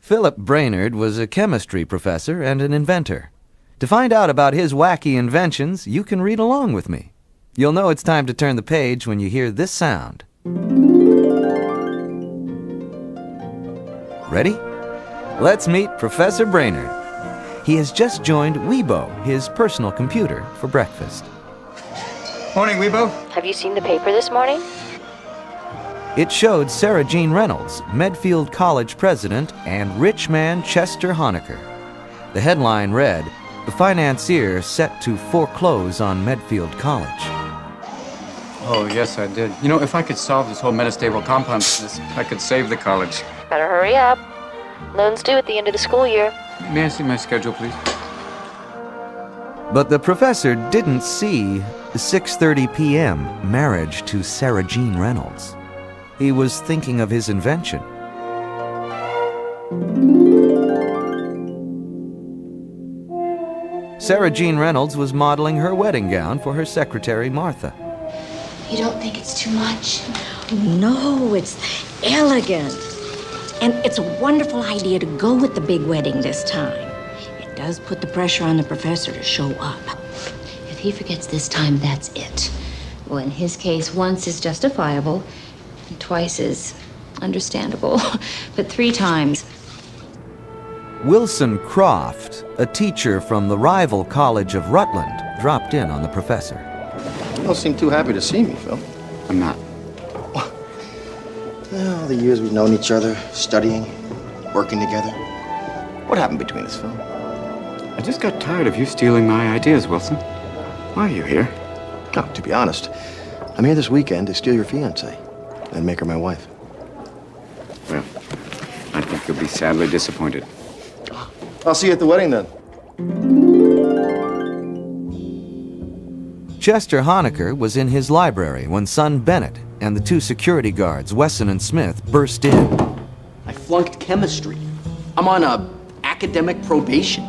Philip Brainerd was a chemistry professor and an inventor. To find out about his wacky inventions, you can read along with me. You'll know it's time to turn the page when you hear this sound. Ready? Let's meet Professor Brainerd. He has just joined Weibo, his personal computer, for breakfast. Morning, Weibo. Have you seen the paper this morning? It showed Sarah Jean Reynolds, Medfield College president, and rich man Chester Honaker. The headline read, "The financier set to foreclose on Medfield College." Oh, yes, I did. You know, if I could solve this whole metastable compound business, I could save the college. Better hurry up. Loans due at the end of the school year. May I see my schedule, please? But the professor didn't see the 6:30 p.m. marriage to Sarah Jean Reynolds. He was thinking of his invention. Sarah Jean Reynolds was modeling her wedding gown for her secretary, Martha. You don't think it's too much? No, it's elegant. And it's a wonderful idea to go with the big wedding this time. It does put the pressure on the professor to show up. If he forgets this time, that's it. Well, in his case, once is justifiable, and twice is understandable, but 3 times. Wilson Croft, a teacher from the rival college of Rutland, dropped in on the professor. You don't seem too happy to see me, Phil. I'm not. All the years we've known each other, studying, working together. What happened between us, Phil? I just got tired of you stealing my ideas, Wilson. Why are you here? No, to be honest, I'm here this weekend to steal your fiancée and make her my wife. Well, I think you'll be sadly disappointed. I'll see you at the wedding then. Chester Honaker was in his library when son Bennett and the 2 security guards, Wesson and Smith, burst in. I flunked chemistry. I'm on a academic probation.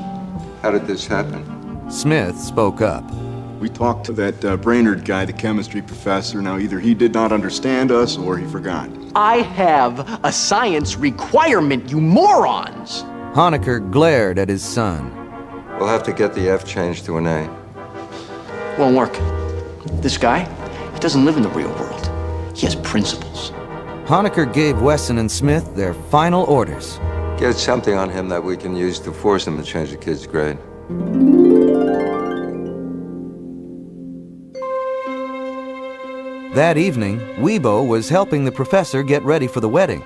How did this happen? Smith spoke up. We talked to that Brainerd guy, the chemistry professor. Now, either he did not understand us or he forgot. I have a science requirement, you morons! Honaker glared at his son. We'll have to get the F changed to an A. Won't work. This guy, he doesn't live in the real world. He has principles. Honaker gave Wesson and Smith their final orders. Get something on him that we can use to force him to change the kid's grade. That evening, Weibo was helping the professor get ready for the wedding.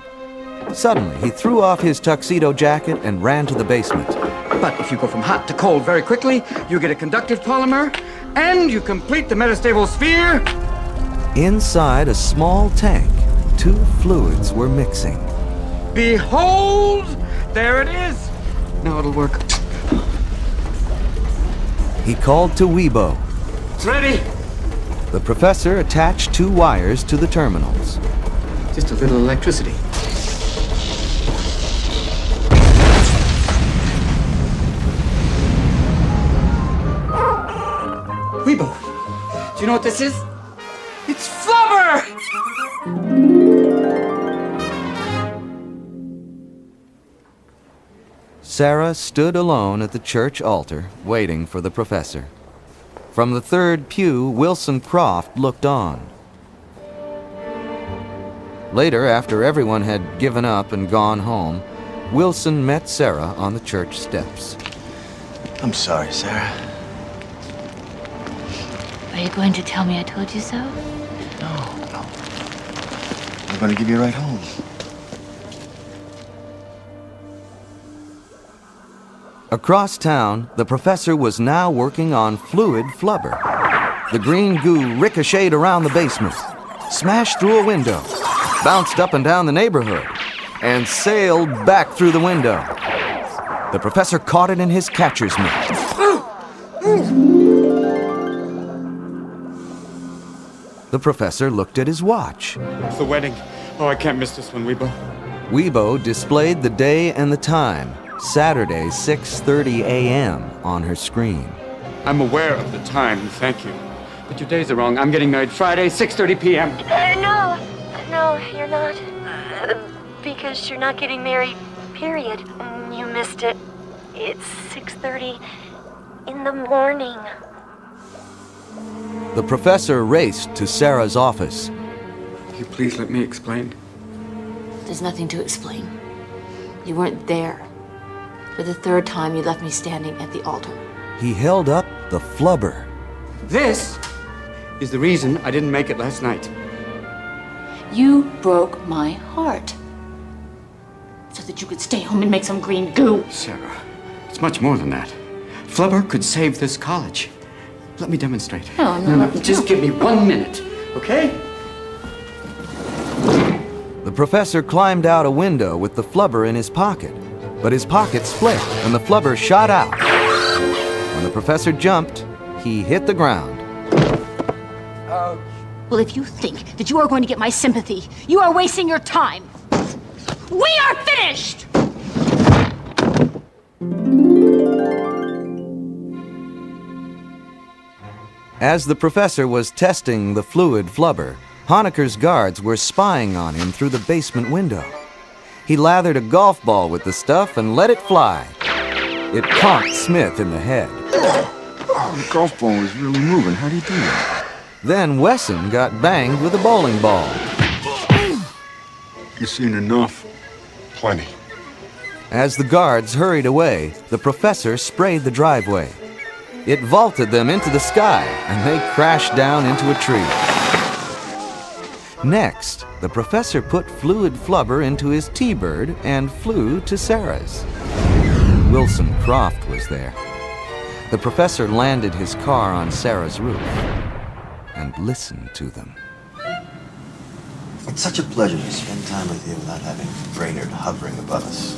Suddenly, he threw off his tuxedo jacket and ran to the basement. But if you go from hot to cold very quickly, you get a conductive polymer, and you complete the metastable sphere. Inside a small tank, 2 fluids were mixing. Behold! There it is! Now it'll work. He called to Weibo. It's ready! The professor attached 2 wires to the terminals. Just a little electricity. Weibo, do you know what this is? It's Flubber! Sarah stood alone at the church altar, waiting for the professor. From the 3rd pew, Wilson Croft looked on. Later, after everyone had given up and gone home, Wilson met Sarah on the church steps. I'm sorry, Sarah. Are you going to tell me I told you so? No. I'm going to give you a ride home. Across town, the professor was now working on fluid flubber. The green goo ricocheted around the basement, smashed through a window, bounced up and down the neighborhood, and sailed back through the window. The professor caught it in his catcher's mitt. The professor looked at his watch. It's the wedding. Oh, I can't miss this one, Weibo. Weibo displayed the day and the time, Saturday, 6:30 a.m. on her screen. I'm aware of the time, thank you. But your days are wrong. I'm getting married Friday, 6:30 p.m. No, you're not. Because you're not getting married period. You missed it. It's 6:30 in the morning. The professor raced to Sarah's office. Will you please let me explain? There's nothing to explain. You weren't there. For the third time, you left me standing at the altar. He held up the flubber. This is the reason I didn't make it last night. You broke my heart. So that you could stay home and make some green goo. Sarah, it's much more than that. Flubber could save this college. Let me demonstrate. No, I'm not. Just give me 1 minute, okay? The professor climbed out a window with the flubber in his pocket, but his pocket split and the flubber shot out. When the professor jumped, he hit the ground. Well, if you think that you are going to get my sympathy, you are wasting your time. We are finished! As the professor was testing the fluid flubber, Honecker's guards were spying on him through the basement window. He lathered a golf ball with the stuff and let it fly. It conked Smith in the head. The golf ball is really moving. How do you do that? Then Wesson got banged with a bowling ball. You seen enough? Plenty. As the guards hurried away, the professor sprayed the driveway. It vaulted them into the sky, and they crashed down into a tree. Next, the professor put fluid flubber into his T-bird and flew to Sarah's. Wilson Croft was there. The professor landed his car on Sarah's roof and listened to them. It's such a pleasure to spend time with you without having Brainerd hovering above us.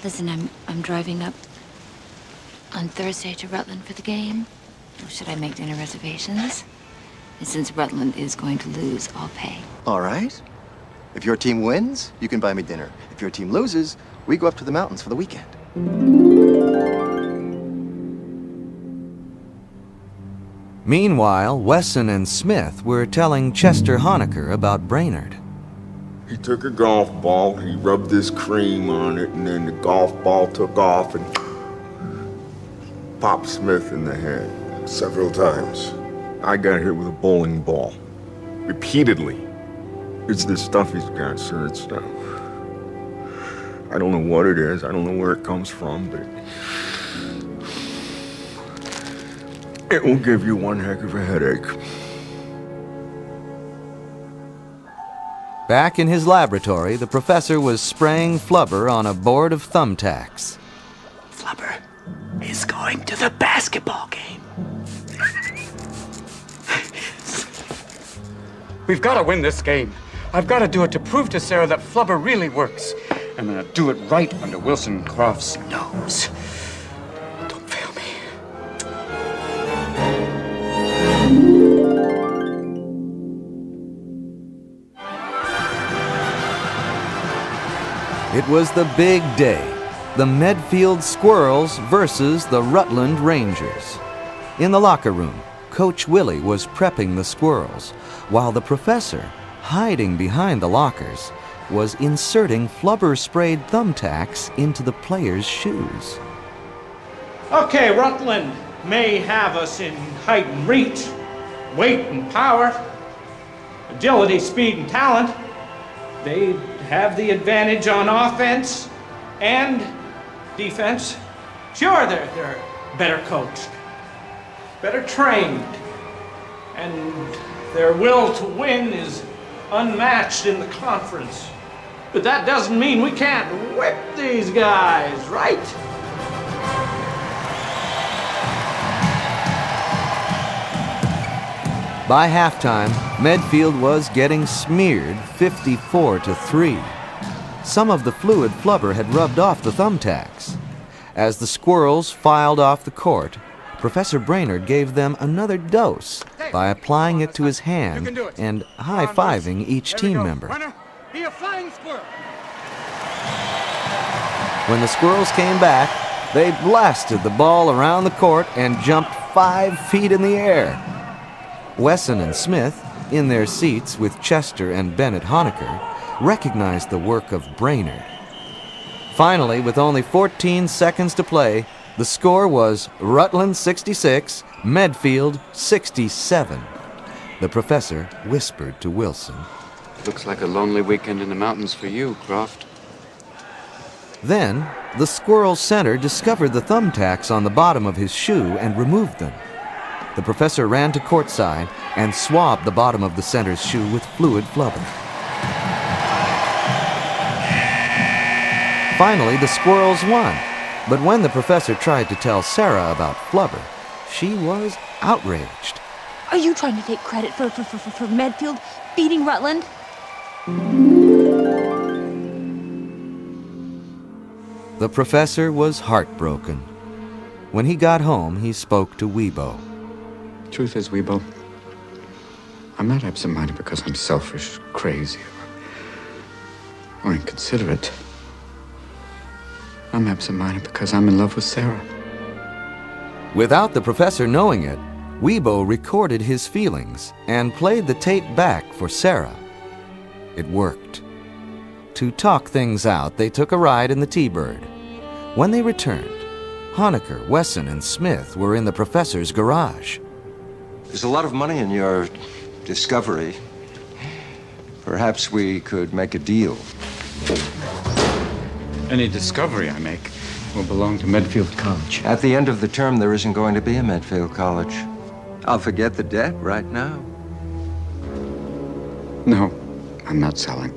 Listen, I'm driving up on Thursday to Rutland for the game. Or should I make dinner reservations? And since Rutland is going to lose, I'll pay. All right. If your team wins, you can buy me dinner. If your team loses, we go up to the mountains for the weekend. Meanwhile, Wesson and Smith were telling Chester Honecker about Brainerd. He took a golf ball, he rubbed this cream on it, and then the golf ball took off and popped Smith in the head. Several times. I got hit with a bowling ball. Repeatedly. It's the stuff he's got, sir. It's stuff. I don't know what it is. I don't know where it comes from, but it will give you one heck of a headache. Back in his laboratory, the professor was spraying flubber on a board of thumbtacks. Flubber is going to the basketball game. We've got to win this game. I've got to do it to prove to Sarah that flubber really works. I'm going to do it right under Wilson Croft's nose. Don't fail me. It was the big day. The Medfield Squirrels versus the Rutland Rangers. In the locker room, Coach Willie was prepping the Squirrels, while the professor, hiding behind the lockers, was inserting flubber-sprayed thumbtacks into the players' shoes. Okay, Rutland may have us in height and reach, weight and power, agility, speed, and talent. They have the advantage on offense and defense. Sure, they're better coached, better trained, and their will to win is unmatched in the conference. But that doesn't mean we can't whip these guys, right? By halftime, Medfield was getting smeared 54-3. Some of the fluid flubber had rubbed off the thumbtacks. As the Squirrels filed off the court, Professor Brainerd gave them another dose by applying it to his hand and high-fiving each team member. Be a flying squirrel. When the Squirrels came back, they blasted the ball around the court and jumped 5 feet in the air. Wesson and Smith, in their seats with Chester and Bennett Honecker, recognized the work of Brainerd Finally, with only 14 seconds to play, the score was Rutland 66, Medfield 67. The professor whispered to Wilson. Looks like a lonely weekend in the mountains for you, Croft. Then, the squirrel center discovered the thumbtacks on the bottom of his shoe and removed them. The professor ran to courtside and swabbed the bottom of the center's shoe with fluid flubber. Finally, the squirrels won. But when the professor tried to tell Sarah about Flubber, she was outraged. Are you trying to take credit for Medfield beating Rutland? The professor was heartbroken. When he got home, he spoke to Weebo. Truth is, Weebo, I'm not absent-minded because I'm selfish, crazy, or inconsiderate. I'm absent-minded because I'm in love with Sarah. Without the professor knowing it, Weebo recorded his feelings and played the tape back for Sarah. It worked. To talk things out, they took a ride in the T-Bird. When they returned, Honecker, Wesson, and Smith were in the professor's garage. There's a lot of money in your discovery. Perhaps we could make a deal. Any discovery I make will belong to Medfield College. At the end of the term, there isn't going to be a Medfield College. I'll forget the debt right now. No, I'm not selling.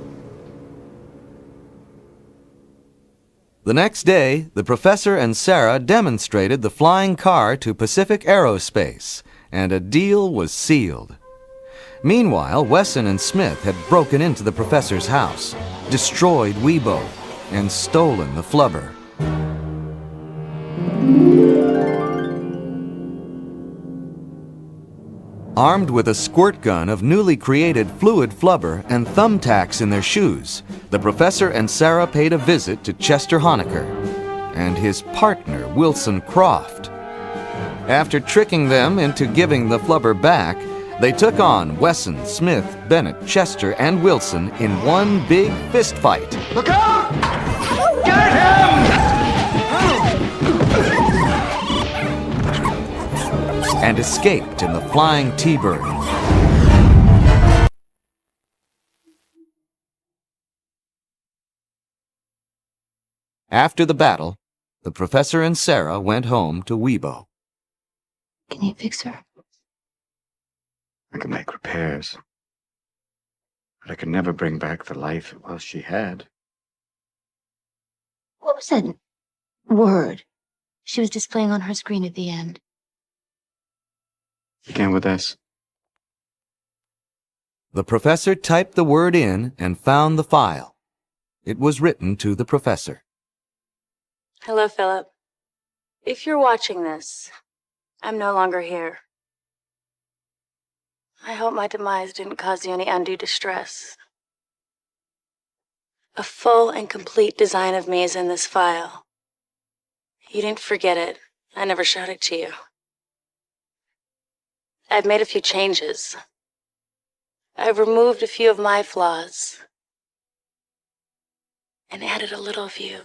The next day, the professor and Sarah demonstrated the flying car to Pacific Aerospace, and a deal was sealed. Meanwhile, Wesson and Smith had broken into the professor's house, destroyed Weebo, and stolen the flubber. Armed with a squirt gun of newly created fluid flubber and thumbtacks in their shoes, the professor and Sarah paid a visit to Chester Honecker and his partner, Wilson Croft. After tricking them into giving the flubber back, they took on Wesson, Smith, Bennett, Chester, and Wilson in one big fist fight. Look out! Get him! And escaped in the flying T-Bird. After the battle, the professor and Sarah went home to Weebo. Can you fix her? I can make repairs. But I could never bring back the life it was she had. What was that word she was displaying on her screen at the end? Began with S. The professor typed the word in and found the file. It was written to the professor. Hello, Philip. If you're watching this, I'm no longer here. I hope my demise didn't cause you any undue distress. A full and complete design of me is in this file. You didn't forget it. I never showed it to you. I've made a few changes. I've removed a few of my flaws and added a little of you.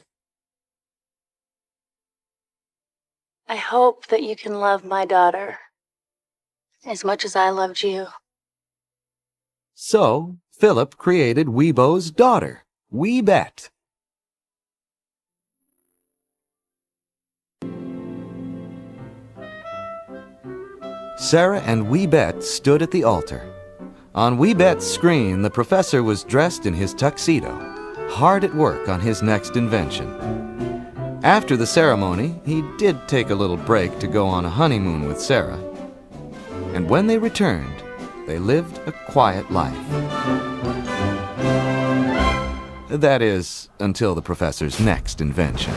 I hope that you can love my daughter as much as I loved you. So, Philip created Weebo's daughter, Weebette. Sarah and Weebette stood at the altar. On Weebette's screen, the professor was dressed in his tuxedo, hard at work on his next invention. After the ceremony, he did take a little break to go on a honeymoon with Sarah. And when they returned, they lived a quiet life. That is, until the professor's next invention.